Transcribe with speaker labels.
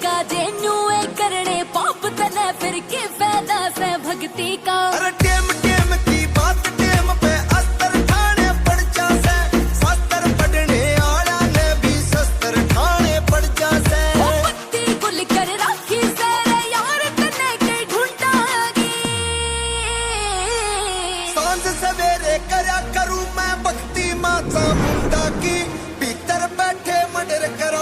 Speaker 1: का जेन्यू करने पाप तने फिर के फायदा से भक्ति का।
Speaker 2: अरे टेम टेम की बात टेम पे अस्तर ठाणे पड़ जासे, शास्त्र पढ़ने आला ने भी शस्त्र ठाणे पड़ जासे।
Speaker 1: पत्ती गुल कर राखी से रे यार तने के ढूंढागी।
Speaker 2: सांझ सवेरे